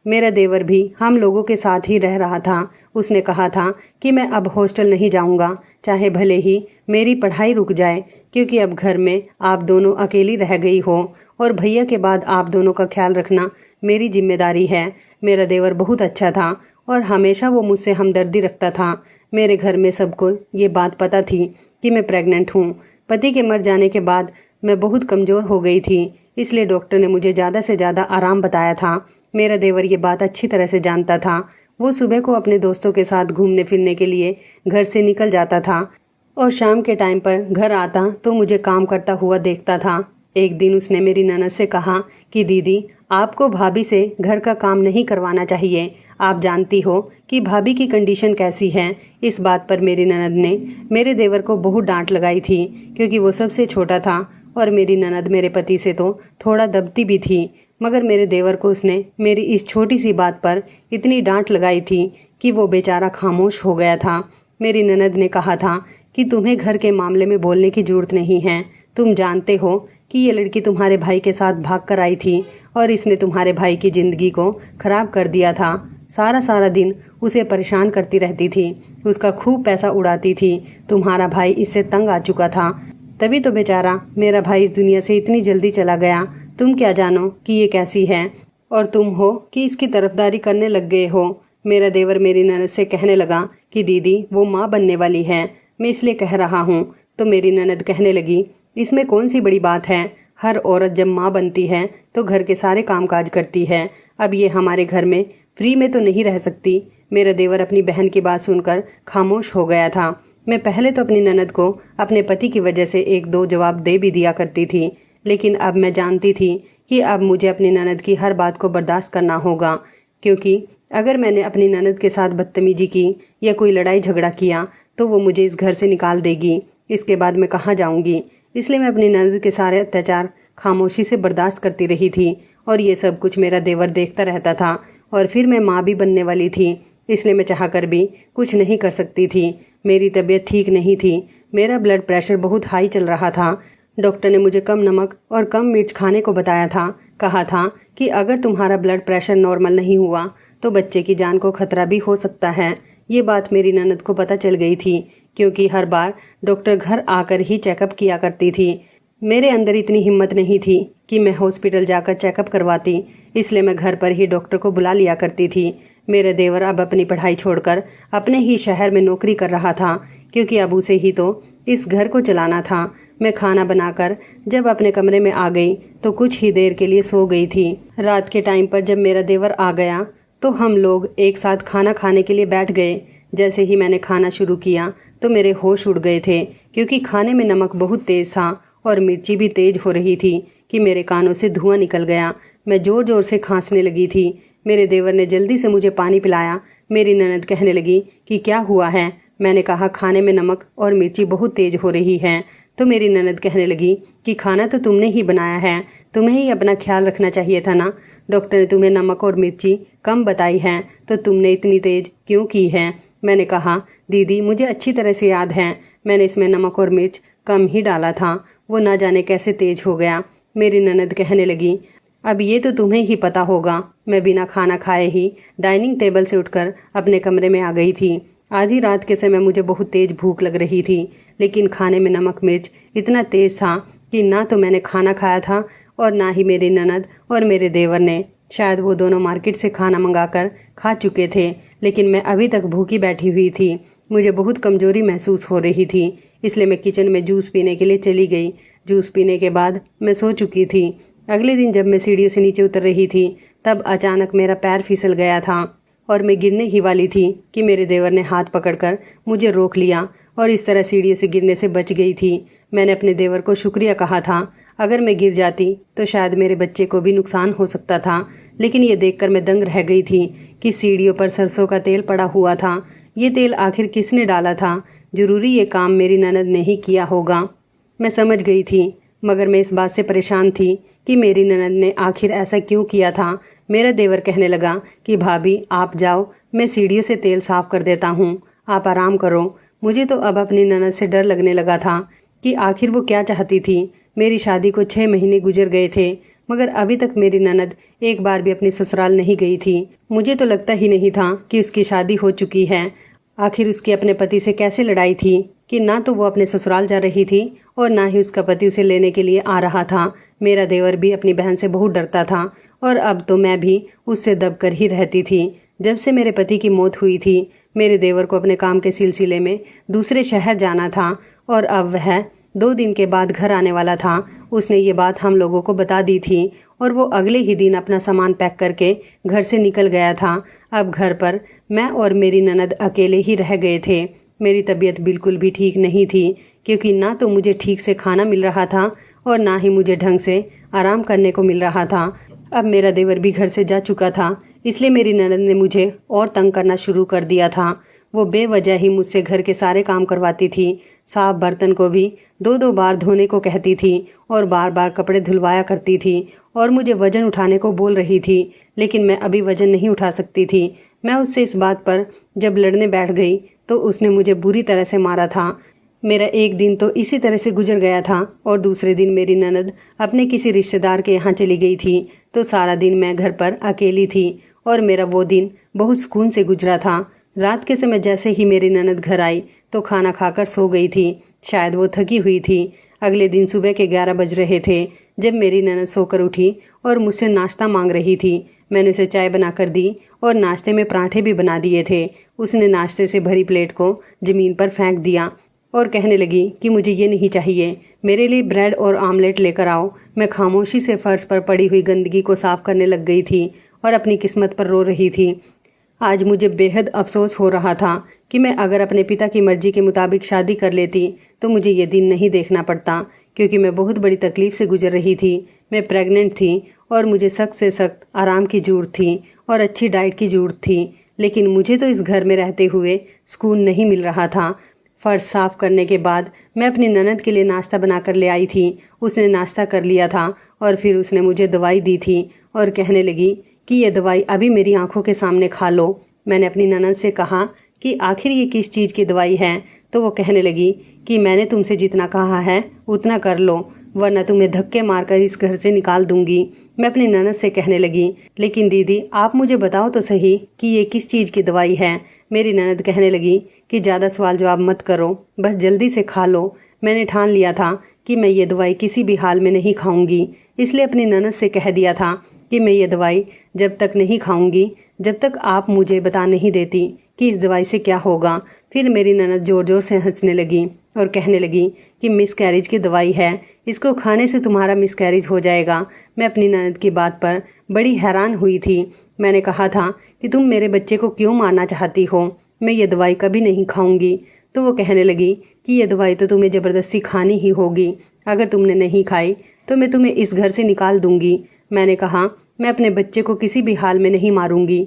मेरा देवर भी हम लोगों के साथ ही रह रहा था। उसने कहा था कि मैं अब हॉस्टल नहीं जाऊंगा, चाहे भले ही मेरी पढ़ाई रुक जाए, क्योंकि अब घर में आप दोनों अकेली रह गई हो और भैया के बाद आप दोनों का ख्याल रखना मेरी जिम्मेदारी है। मेरा देवर बहुत अच्छा था और हमेशा वो मुझसे हमदर्दी रखता था। मेरे घर में सबको ये बात पता थी कि मैं प्रेग्नेंट हूँ। पति के मर जाने के बाद मैं बहुत कमज़ोर हो गई थी, इसलिए डॉक्टर ने मुझे ज़्यादा से ज़्यादा आराम बताया था। मेरा देवर ये बात अच्छी तरह से जानता था। वो सुबह को अपने दोस्तों के साथ घूमने फिरने के लिए घर से निकल जाता था और शाम के टाइम पर घर आता तो मुझे काम करता हुआ देखता था। एक दिन उसने मेरी ननद से कहा कि दीदी, आपको भाभी से घर का काम नहीं करवाना चाहिए। आप जानती हो कि भाभी की कंडीशन कैसी है। इस बात पर मेरी ननद ने मेरे देवर को बहुत डांट लगाई थी, क्योंकि वो सबसे छोटा था और मेरी ननद मेरे पति से तो थोड़ा दबती भी थी। मगर मेरे देवर को उसने मेरी इस छोटी सी बात पर इतनी डांट लगाई थी कि वो बेचारा खामोश हो गया था। मेरी ननद ने कहा था कि तुम्हें घर के मामले में बोलने की जरूरत नहीं है। तुम जानते हो कि ये लड़की तुम्हारे भाई के साथ भाग कर आई थी और इसने तुम्हारे भाई की ज़िंदगी को ख़राब कर दिया था। सारा सारा दिन उसे परेशान करती रहती थी, उसका खूब पैसा उड़ाती थी। तुम्हारा भाई इससे तंग आ चुका था, तभी तो बेचारा मेरा भाई इस दुनिया से इतनी जल्दी चला गया। तुम क्या जानो कि ये कैसी है, और तुम हो कि इसकी तरफदारी करने लग गए हो। मेरा देवर मेरी ननद से कहने लगा कि दीदी, वो माँ बनने वाली है, मैं इसलिए कह रहा हूँ। तो मेरी ननद कहने लगी, इसमें कौन सी बड़ी बात है। हर औरत जब माँ बनती है तो घर के सारे कामकाज करती है। अब ये हमारे घर में फ्री में तो नहीं रह सकती। मेरा देवर अपनी बहन की बात सुनकर खामोश हो गया था। मैं पहले तो अपनी ननद को अपने पति की वजह से एक दो जवाब दे भी दिया करती थी, लेकिन अब मैं जानती थी कि अब मुझे अपनी ननद की हर बात को बर्दाश्त करना होगा, क्योंकि अगर मैंने अपनी ननद के साथ बदतमीजी की या कोई लड़ाई झगड़ा किया तो वो मुझे इस घर से निकाल देगी। इसके बाद मैं कहाँ जाऊँगी। इसलिए मैं अपनी ननद के सारे अत्याचार खामोशी से बर्दाश्त करती रही थी और ये सब कुछ मेरा देवर देखता रहता था। और फिर मैं माँ भी बनने वाली थी, इसलिए मैं चाह कर भी कुछ नहीं कर सकती थी। मेरी तबीयत ठीक नहीं थी, मेरा ब्लड प्रेशर बहुत हाई चल रहा था। डॉक्टर ने मुझे कम नमक और कम मिर्च खाने को बताया था। कहा था कि अगर तुम्हारा ब्लड प्रेशर नॉर्मल नहीं हुआ तो बच्चे की जान को खतरा भी हो सकता है। ये बात मेरी ननद को पता चल गई थी, क्योंकि हर बार डॉक्टर घर आकर ही चेकअप किया करती थी। मेरे अंदर इतनी हिम्मत नहीं थी कि मैं हॉस्पिटल जाकर चेकअप करवाती, इसलिए मैं घर पर ही डॉक्टर को बुला लिया करती थी। मेरा देवर अब अपनी पढ़ाई छोड़कर अपने ही शहर में नौकरी कर रहा था, क्योंकि अब उसे ही तो इस घर को चलाना था। मैं खाना बनाकर जब अपने कमरे में आ गई तो कुछ ही देर के लिए सो गई थी। रात के टाइम पर जब मेरा देवर आ गया तो हम लोग एक साथ खाना खाने के लिए बैठ गए। जैसे ही मैंने खाना शुरू किया तो मेरे होश उड़ गए थे, क्योंकि खाने में नमक बहुत तेज़ था और मिर्ची भी तेज हो रही थी कि मेरे कानों से धुआं निकल गया। मैं ज़ोर ज़ोर से खांसने लगी थी। मेरे देवर ने जल्दी से मुझे पानी पिलाया। मेरी ननद कहने लगी कि क्या हुआ है। मैंने कहा खाने में नमक और मिर्ची बहुत तेज हो रही है। तो मेरी ननद कहने लगी कि खाना तो तुमने ही बनाया है, तुम्हें ही अपना ख्याल रखना चाहिए था ना। डॉक्टर ने तुम्हें नमक और मिर्ची कम बताई है तो तुमने इतनी तेज क्यों की है। मैंने कहा दीदी, मुझे अच्छी तरह से याद है, मैंने इसमें नमक और मिर्च कम ही डाला था, वो ना जाने कैसे तेज हो गया। मेरी ननद कहने लगी, अब ये तो तुम्हें ही पता होगा। मैं बिना खाना खाए ही डाइनिंग टेबल से उठकर अपने कमरे में आ गई थी। आधी रात के समय मुझे बहुत तेज भूख लग रही थी, लेकिन खाने में नमक मिर्च इतना तेज था कि ना तो मैंने खाना खाया था और ना ही मेरी ननद और मेरे देवर ने। शायद वो दोनों मार्केट से खाना मंगाकर खा चुके थे, लेकिन मैं अभी तक भूखी बैठी हुई थी। मुझे बहुत कमजोरी महसूस हो रही थी, इसलिए मैं किचन में जूस पीने के लिए चली गई। जूस पीने के बाद मैं सो चुकी थी। अगले दिन जब मैं सीढ़ियों से नीचे उतर रही थी तब अचानक मेरा पैर फिसल गया था और मैं गिरने ही वाली थी कि मेरे देवर ने हाथ पकड़कर मुझे रोक लिया और इस तरह सीढ़ियों से गिरने से बच गई थी। मैंने अपने देवर को शुक्रिया कहा था। अगर मैं गिर जाती तो शायद मेरे बच्चे को भी नुकसान हो सकता था, लेकिन ये देखकर मैं दंग रह गई थी कि सीढ़ियों पर सरसों का तेल पड़ा हुआ था। ये तेल आखिर किसने डाला था? जरूरी ये काम मेरी ननद ने ही किया होगा। मैं समझ गई थी मगर मैं इस बात से परेशान थी कि मेरी ननद ने आखिर ऐसा क्यों किया था। मेरा देवर कहने लगा कि भाभी आप जाओ, मैं सीढ़ियों से तेल साफ कर देता हूँ, आप आराम करो। मुझे तो अब अपनी ननद से डर लगने लगा था कि आखिर वो क्या चाहती थी। मेरी शादी को 6 महीने गुजर गए थे, मगर अभी तक मेरी ननद एक बार भी अपने ससुराल नहीं गई थी। मुझे तो लगता ही नहीं था कि उसकी शादी हो चुकी है। आखिर उसकी अपने पति से कैसे लड़ाई थी कि ना तो वो अपने ससुराल जा रही थी और ना ही उसका पति उसे लेने के लिए आ रहा था। मेरा देवर भी अपनी बहन से बहुत डरता था और अब तो मैं भी उससे दब कर ही रहती थी। जब से मेरे पति की मौत हुई थी, मेरे देवर को अपने काम के सिलसिले में दूसरे शहर जाना था और अब वह 2 दिन के बाद घर आने वाला था। उसने ये बात हम लोगों को बता दी थी और वो अगले ही दिन अपना सामान पैक करके घर से निकल गया था। अब घर पर मैं और मेरी ननद अकेले ही रह गए थे। मेरी तबीयत बिल्कुल भी ठीक नहीं थी, क्योंकि ना तो मुझे ठीक से खाना मिल रहा था और ना ही मुझे ढंग से आराम करने को मिल रहा था। अब मेरा देवर भी घर से जा चुका था, इसलिए मेरी ननद ने मुझे और तंग करना शुरू कर दिया था। वो बेवजह ही मुझसे घर के सारे काम करवाती थी। साफ बर्तन को भी 2-2 बार धोने को कहती थी और बार बार कपड़े धुलवाया करती थी और मुझे वज़न उठाने को बोल रही थी, लेकिन मैं अभी वज़न नहीं उठा सकती थी। मैं उससे इस बात पर जब लड़ने बैठ गई तो उसने मुझे बुरी तरह से मारा था। मेरा एक दिन तो इसी तरह से गुजर गया था और दूसरे दिन मेरी ननद अपने किसी रिश्तेदार के यहाँ चली गई थी, तो सारा दिन मैं घर पर अकेली थी और मेरा वो दिन बहुत सुकून से गुजरा था। रात के समय जैसे ही मेरी ननद घर आई तो खाना खाकर सो गई थी। शायद वो थकी हुई थी। अगले दिन सुबह के 11 बज रहे थे जब मेरी ननद सोकर उठी और मुझसे नाश्ता मांग रही थी। मैंने उसे चाय बनाकर दी और नाश्ते में पराठे भी बना दिए थे। उसने नाश्ते से भरी प्लेट को ज़मीन पर फेंक दिया और कहने लगी कि मुझे ये नहीं चाहिए, मेरे लिए ब्रेड और आमलेट लेकर आओ। मैं खामोशी से फर्श पर पड़ी हुई गंदगी को साफ करने लग गई थी और अपनी किस्मत पर रो रही थी। आज मुझे बेहद अफसोस हो रहा था कि मैं अगर अपने पिता की मर्जी के मुताबिक शादी कर लेती तो मुझे ये दिन नहीं देखना पड़ता, क्योंकि मैं बहुत बड़ी तकलीफ़ से गुजर रही थी। मैं प्रेग्नेंट थी और मुझे सख्त से सख्त आराम की ज़रूरत थी और अच्छी डाइट की ज़रूरत थी, लेकिन मुझे तो इस घर में रहते हुए सुकून नहीं मिल रहा था। फर्श साफ करने के बाद मैं अपनी ननद के लिए नाश्ता बनाकर ले आई थी। उसने नाश्ता कर लिया था और फिर उसने मुझे दवाई दी थी और कहने लगी कि ये दवाई अभी मेरी आंखों के सामने खा लो। मैंने अपनी ननद से कहा कि आखिर ये किस चीज़ की दवाई है, तो वो कहने लगी कि मैंने तुमसे जितना कहा है उतना कर लो, वरना तुम्हें धक्के मारकर इस घर से निकाल दूंगी। मैं अपनी ननद से कहने लगी, लेकिन दीदी आप मुझे बताओ तो सही कि ये किस चीज़ की दवाई है। मेरी ननद कहने लगी कि ज़्यादा सवाल जवाब मत करो, बस जल्दी से खा लो। मैंने ठान लिया था कि मैं ये दवाई किसी भी हाल में नहीं खाऊंगी, इसलिए अपनी ननद से कह दिया था कि मैं ये दवाई जब तक नहीं खाऊंगी जब तक आप मुझे बता नहीं देती कि इस दवाई से क्या होगा। फिर मेरी ननद ज़ोर ज़ोर से हंसने लगी और कहने लगी कि मिसकैरेज की दवाई है, इसको खाने से तुम्हारा मिसकैरेज हो जाएगा। मैं अपनी ननद की बात पर बड़ी हैरान हुई थी। मैंने कहा था कि तुम मेरे बच्चे को क्यों मारना चाहती हो, मैं ये दवाई कभी नहीं खाऊंगी। तो वो कहने लगी कि ये दवाई तो तुम्हें ज़बरदस्ती खानी ही होगी, अगर तुमने नहीं खाई तो मैं तुम्हें इस घर से निकाल दूंगी। मैंने कहा मैं अपने बच्चे को किसी भी हाल में नहीं मारूंगी,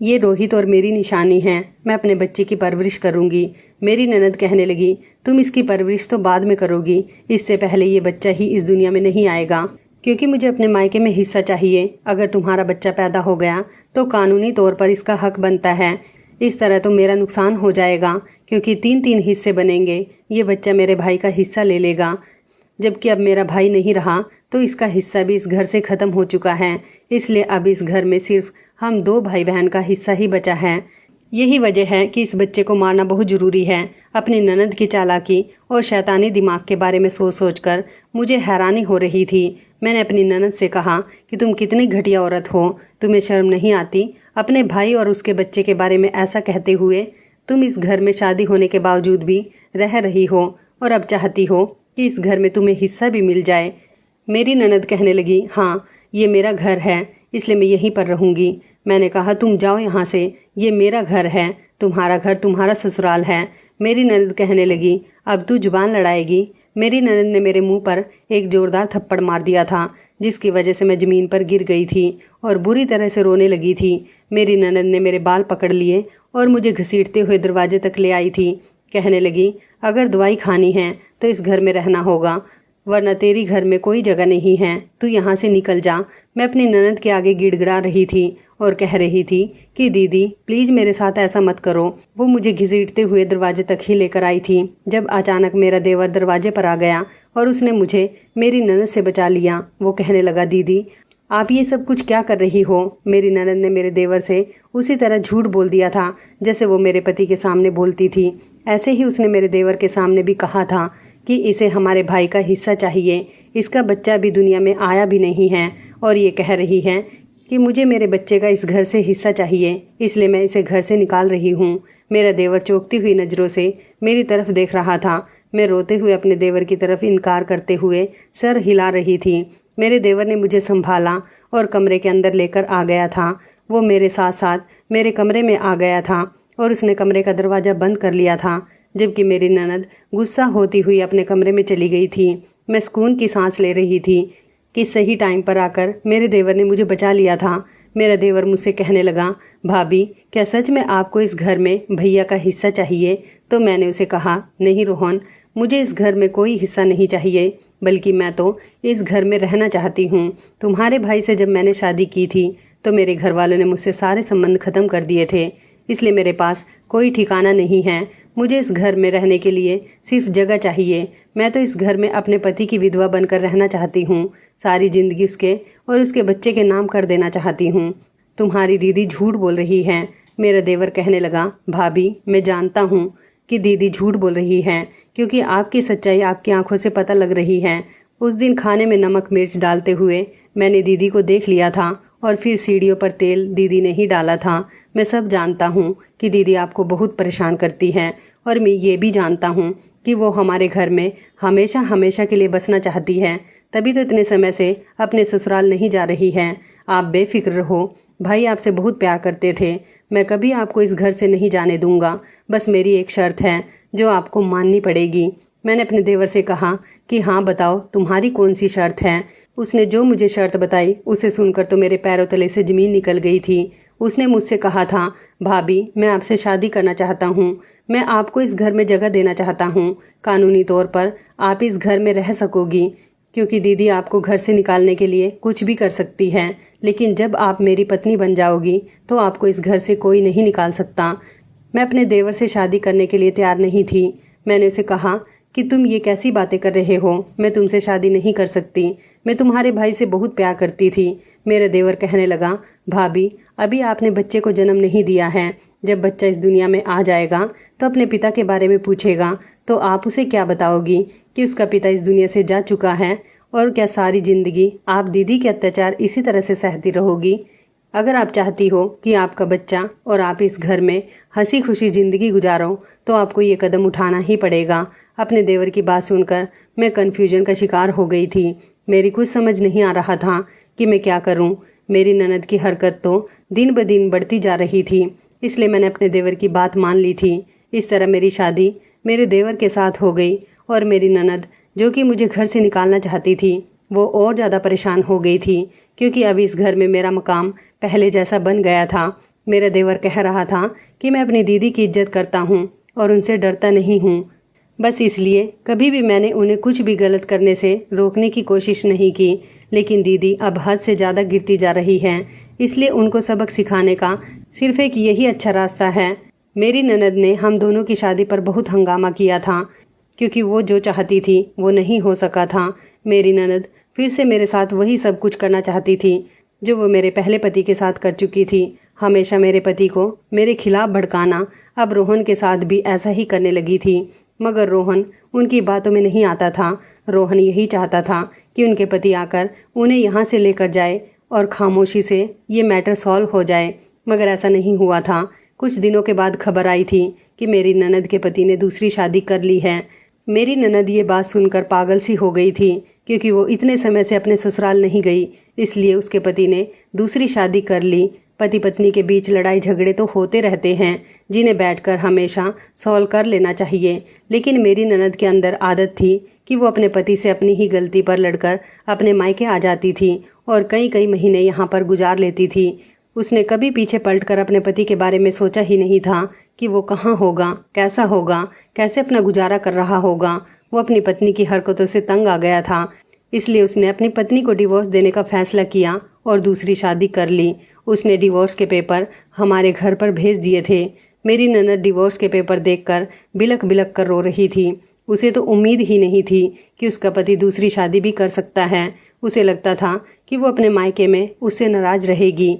ये रोहित और मेरी निशानी है, मैं अपने बच्चे की परवरिश करूंगी। मेरी ननद कहने लगी तुम इसकी परवरिश तो बाद में करोगी, इससे पहले ये बच्चा ही इस दुनिया में नहीं आएगा, क्योंकि मुझे अपने मायके में हिस्सा चाहिए। अगर तुम्हारा बच्चा पैदा हो गया तो कानूनी तौर पर इसका हक बनता है। इस तरह तो मेरा नुकसान हो जाएगा, क्योंकि 3-3 हिस्से बनेंगे। ये बच्चा मेरे भाई का हिस्सा ले लेगा, जबकि अब मेरा भाई नहीं रहा तो इसका हिस्सा भी इस घर से ख़त्म हो चुका है। इसलिए अब इस घर में सिर्फ हम 2 भाई बहन का हिस्सा ही बचा है। यही वजह है कि इस बच्चे को मारना बहुत ज़रूरी है। अपनी ननद की चालाकी और शैतानी दिमाग के बारे में सोच सोच कर मुझे हैरानी हो रही थी। मैंने अपनी ननद से कहा कि तुम कितनी घटिया औरत हो, तुम्हें शर्म नहीं आती अपने भाई और उसके बच्चे के बारे में ऐसा कहते हुए। तुम इस घर में शादी होने के बावजूद भी रह रही हो और अब चाहती हो कि इस घर में तुम्हें हिस्सा भी मिल जाए। मेरी ननद कहने लगी हाँ ये मेरा घर है, इसलिए मैं यहीं पर रहूँगी। मैंने कहा तुम जाओ यहाँ से, ये मेरा घर है, तुम्हारा घर तुम्हारा ससुराल है। मेरी ननद कहने लगी अब तू जुबान लड़ाएगी। मेरी ननद ने मेरे मुंह पर एक ज़ोरदार थप्पड़ मार दिया था, जिसकी वजह से मैं ज़मीन पर गिर गई थी और बुरी तरह से रोने लगी थी। मेरी ननद ने मेरे बाल पकड़ लिए और मुझे घसीटते हुए दरवाजे तक ले आई थी। कहने लगी अगर दवाई खानी है तो इस घर में रहना होगा, वरना तेरी घर में कोई जगह नहीं है, तू यहाँ से निकल जा। मैं अपनी ननद के आगे गिड़गिड़ा रही थी और कह रही थी कि दीदी प्लीज़ मेरे साथ ऐसा मत करो। वो मुझे घसीटते हुए दरवाजे तक ही लेकर आई थी जब अचानक मेरा देवर दरवाजे पर आ गया और उसने मुझे मेरी ननद से बचा लिया। वो कहने लगा, दीदी आप ये सब कुछ क्या कर रही हो? मेरी ननद ने मेरे देवर से उसी तरह झूठ बोल दिया था जैसे वो मेरे पति के सामने बोलती थी। ऐसे ही उसने मेरे देवर के सामने भी कहा था कि इसे हमारे भाई का हिस्सा चाहिए, इसका बच्चा भी दुनिया में आया भी नहीं है और ये कह रही है कि मुझे मेरे बच्चे का इस घर से हिस्सा चाहिए, इसलिए मैं इसे घर से निकाल रही हूँ। मेरा देवर चौंकती हुई नज़रों से मेरी तरफ देख रहा था। मैं रोते हुए अपने देवर की तरफ इनकार करते हुए सर हिला रही थी। मेरे देवर ने मुझे संभाला और कमरे के अंदर लेकर आ गया था। वो मेरे साथ साथ मेरे कमरे में आ गया था और उसने कमरे का दरवाज़ा बंद कर लिया था, जबकि मेरी ननद गुस्सा होती हुई अपने कमरे में चली गई थी। मैं सुकून की सांस ले रही थी कि सही टाइम पर आकर मेरे देवर ने मुझे बचा लिया था। मेरा देवर मुझसे कहने लगा, भाभी क्या सच में आपको इस घर में भैया का हिस्सा चाहिए? तो मैंने उसे कहा, नहीं रोहन, मुझे इस घर में कोई हिस्सा नहीं चाहिए, बल्कि मैं तो इस घर में रहना चाहती हूँ। तुम्हारे भाई से जब मैंने शादी की थी तो मेरे घर वालों ने मुझसे सारे संबंध ख़त्म कर दिए थे, इसलिए मेरे पास कोई ठिकाना नहीं है। मुझे इस घर में रहने के लिए सिर्फ जगह चाहिए। मैं तो इस घर में अपने पति की विधवा बनकर रहना चाहती हूँ, सारी ज़िंदगी उसके और उसके बच्चे के नाम कर देना चाहती हूँ। तुम्हारी दीदी झूठ बोल रही है। मेरा देवर कहने लगा, भाभी मैं जानता हूँ कि दीदी झूठ बोल रही है, क्योंकि आपकी सच्चाई आपकी आंखों से पता लग रही है। उस दिन खाने में नमक मिर्च डालते हुए मैंने दीदी को देख लिया था और फिर सीढ़ियों पर तेल दीदी ने ही डाला था। मैं सब जानता हूँ कि दीदी आपको बहुत परेशान करती है और मैं ये भी जानता हूँ कि वो हमारे घर में हमेशा हमेशा के लिए बसना चाहती है, तभी तो इतने समय से अपने ससुराल नहीं जा रही है। आप बेफिक्र रहो, भाई आपसे बहुत प्यार करते थे। मैं कभी आपको इस घर से नहीं जाने दूंगा। बस मेरी एक शर्त है जो आपको माननी पड़ेगी। मैंने अपने देवर से कहा कि हाँ बताओ तुम्हारी कौन सी शर्त है। उसने जो मुझे शर्त बताई उसे सुनकर तो मेरे पैरों तले से ज़मीन निकल गई थी। उसने मुझसे कहा था, भाभी मैं आपसे शादी करना चाहता हूँ, मैं आपको इस घर में जगह देना चाहता हूँ। कानूनी तौर पर आप इस घर में रह सकोगी, क्योंकि दीदी आपको घर से निकालने के लिए कुछ भी कर सकती है, लेकिन जब आप मेरी पत्नी बन जाओगी तो आपको इस घर से कोई नहीं निकाल सकता। मैं अपने देवर से शादी करने के लिए तैयार नहीं थी। मैंने उसे कहा कि तुम ये कैसी बातें कर रहे हो, मैं तुमसे शादी नहीं कर सकती, मैं तुम्हारे भाई से बहुत प्यार करती थी। मेरा देवर कहने लगा, भाभी अभी आपने बच्चे को जन्म नहीं दिया है, जब बच्चा इस दुनिया में आ जाएगा तो अपने पिता के बारे में पूछेगा तो आप उसे क्या बताओगी कि उसका पिता इस दुनिया से जा चुका है? और क्या सारी ज़िंदगी आप दीदी के अत्याचार इसी तरह से सहती रहोगी? अगर आप चाहती हो कि आपका बच्चा और आप इस घर में हंसी खुशी ज़िंदगी गुजारो तो आपको ये कदम उठाना ही पड़ेगा। अपने देवर की बात सुनकर मैं कन्फ्यूजन का शिकार हो गई थी। मेरी कुछ समझ नहीं आ रहा था कि मैं क्या करूं। मेरी ननद की हरकत तो दिन ब दिन बढ़ती जा रही थी, इसलिए मैंने अपने देवर की बात मान ली थी। इस तरह मेरी शादी मेरे देवर के साथ हो गई और मेरी ननद जो कि मुझे घर से निकालना चाहती थी वो और ज़्यादा परेशान हो गई थी, क्योंकि अब इस घर में मेरा मकाम पहले जैसा बन गया था। मेरा देवर कह रहा था कि मैं अपनी दीदी की इज्जत करता हूँ और उनसे डरता नहीं हूँ, बस इसलिए कभी भी मैंने उन्हें कुछ भी गलत करने से रोकने की कोशिश नहीं की। लेकिन दीदी अब हद से ज़्यादा गिरती जा रही हैं, इसलिए उनको सबक सिखाने का सिर्फ एक यही अच्छा रास्ता है। मेरी ननद ने हम दोनों की शादी पर बहुत हंगामा किया था, क्योंकि वो जो चाहती थी वो नहीं हो सका था। मेरी ननद फिर से मेरे साथ वही सब कुछ करना चाहती थी जो वो मेरे पहले पति के साथ कर चुकी थी, हमेशा मेरे पति को मेरे खिलाफ भड़काना। अब रोहन के साथ भी ऐसा ही करने लगी थी, मगर रोहन उनकी बातों में नहीं आता था। रोहन यही चाहता था कि उनके पति आकर उन्हें यहाँ से लेकर जाए और खामोशी से ये मैटर सॉल्व हो जाए, मगर ऐसा नहीं हुआ था। कुछ दिनों के बाद खबर आई थी कि मेरी ननद के पति ने दूसरी शादी कर ली है। मेरी ननद ये बात सुनकर पागल सी हो गई थी, क्योंकि वो इतने समय से अपने ससुराल नहीं गई, इसलिए उसके पति ने दूसरी शादी कर ली। पति पत्नी के बीच लड़ाई झगड़े तो होते रहते हैं, जिन्हें बैठकर हमेशा सॉल्व कर लेना चाहिए। लेकिन मेरी ननद के अंदर आदत थी कि वो अपने पति से अपनी ही गलती पर लड़कर अपने मायके आ जाती थी और कई कई महीने यहाँ पर गुजार लेती थी। उसने कभी पीछे पलटकर अपने पति के बारे में सोचा ही नहीं था कि वो कहाँ होगा, कैसे अपना गुजारा कर रहा होगा। वो अपनी पत्नी की हरकतों से तंग आ गया था, इसलिए उसने अपनी पत्नी को डिवोर्स देने का फैसला किया और दूसरी शादी कर ली। उसने डिवोर्स के पेपर हमारे घर पर भेज दिए थे। मेरी ननद डिवोर्स के पेपर देखकर बिलख बिलख कर रो रही थी। उसे तो उम्मीद ही नहीं थी कि उसका पति दूसरी शादी भी कर सकता है। उसे लगता था कि वो अपने मायके में उससे नाराज़ रहेगी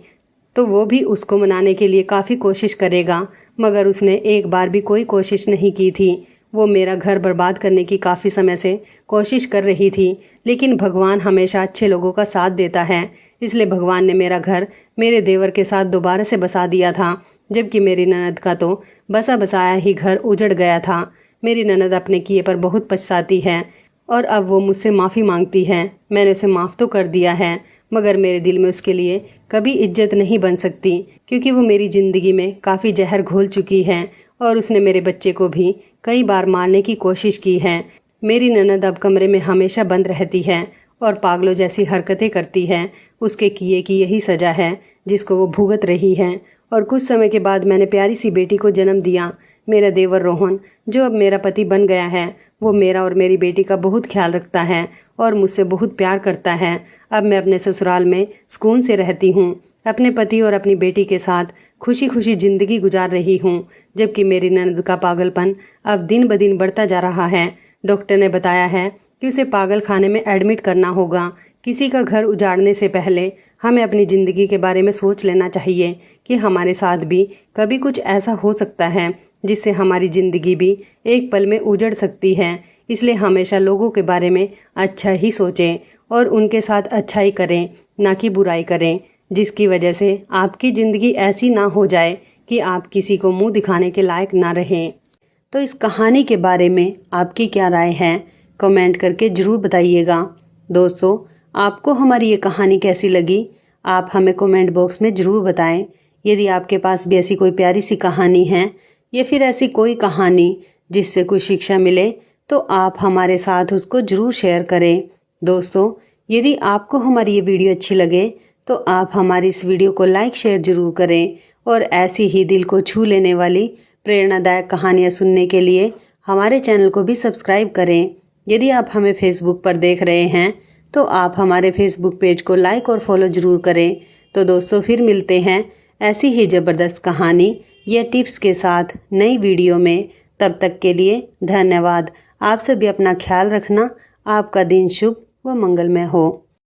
तो वो भी उसको मनाने के लिए काफ़ी कोशिश करेगा, मगर उसने एक बार भी कोई कोशिश नहीं की थी। वो मेरा घर बर्बाद करने की काफ़ी समय से कोशिश कर रही थी, लेकिन भगवान हमेशा अच्छे लोगों का साथ देता है, इसलिए भगवान ने मेरा घर मेरे देवर के साथ दोबारा से बसा दिया था, जबकि मेरी ननद का तो बसा बसाया ही घर उजड़ गया था। मेरी ननद अपने किए पर बहुत पछताती है और अब वो मुझसे माफ़ी मांगती है। मैंने उसे माफ़ तो कर दिया है, मगर मेरे दिल में उसके लिए कभी इज्जत नहीं बन सकती, क्योंकि वो मेरी ज़िंदगी में काफ़ी जहर घोल चुकी है और उसने मेरे बच्चे को भी कई बार मारने की कोशिश की है। मेरी ननद अब कमरे में हमेशा बंद रहती है और पागलों जैसी हरकतें करती है। उसके किए की यही सज़ा है जिसको वो भुगत रही है। और कुछ समय के बाद मैंने प्यारी सी बेटी को जन्म दिया। मेरा देवर रोहन, जो अब मेरा पति बन गया है, वो मेरा और मेरी बेटी का बहुत ख्याल रखता है और मुझसे बहुत प्यार करता है। अब मैं अपने ससुराल में सुकून से रहती हूँ, अपने पति और अपनी बेटी के साथ खुशी खुशी ज़िंदगी गुजार रही हूँ, जबकि मेरी ननद का पागलपन अब दिन ब दिन बढ़ता जा रहा है। डॉक्टर ने बताया है कि उसे पागल खाने में एडमिट करना होगा। किसी का घर उजाड़ने से पहले हमें अपनी ज़िंदगी के बारे में सोच लेना चाहिए कि हमारे साथ भी कभी कुछ ऐसा हो सकता है जिससे हमारी ज़िंदगी भी एक पल में उजड़ सकती है। इसलिए हमेशा लोगों के बारे में अच्छा ही सोचें और उनके साथ अच्छा ही करें, ना कि बुराई करें, जिसकी वजह से आपकी ज़िंदगी ऐसी ना हो जाए कि आप किसी को मुंह दिखाने के लायक ना रहें। तो इस कहानी के बारे में आपकी क्या राय है, कमेंट करके ज़रूर बताइएगा। दोस्तों, आपको हमारी ये कहानी कैसी लगी, आप हमें कमेंट बॉक्स में ज़रूर बताएं। यदि आपके पास भी ऐसी कोई प्यारी सी कहानी है या फिर ऐसी कोई कहानी जिससे कुछ शिक्षा मिले, तो आप हमारे साथ उसको ज़रूर शेयर करें। दोस्तों, यदि आपको हमारी ये वीडियो अच्छी लगे तो आप हमारी इस वीडियो को लाइक शेयर ज़रूर करें और ऐसी ही दिल को छू लेने वाली प्रेरणादायक कहानियाँ सुनने के लिए हमारे चैनल को भी सब्सक्राइब करें। यदि आप हमें फेसबुक पर देख रहे हैं तो आप हमारे फेसबुक पेज को लाइक और फॉलो ज़रूर करें। तो दोस्तों, फिर मिलते हैं ऐसी ही ज़बरदस्त कहानी या टिप्स के साथ नई वीडियो में। तब तक के लिए धन्यवाद। आप सभी अपना ख्याल रखना। आपका दिन शुभ व मंगलमय हो।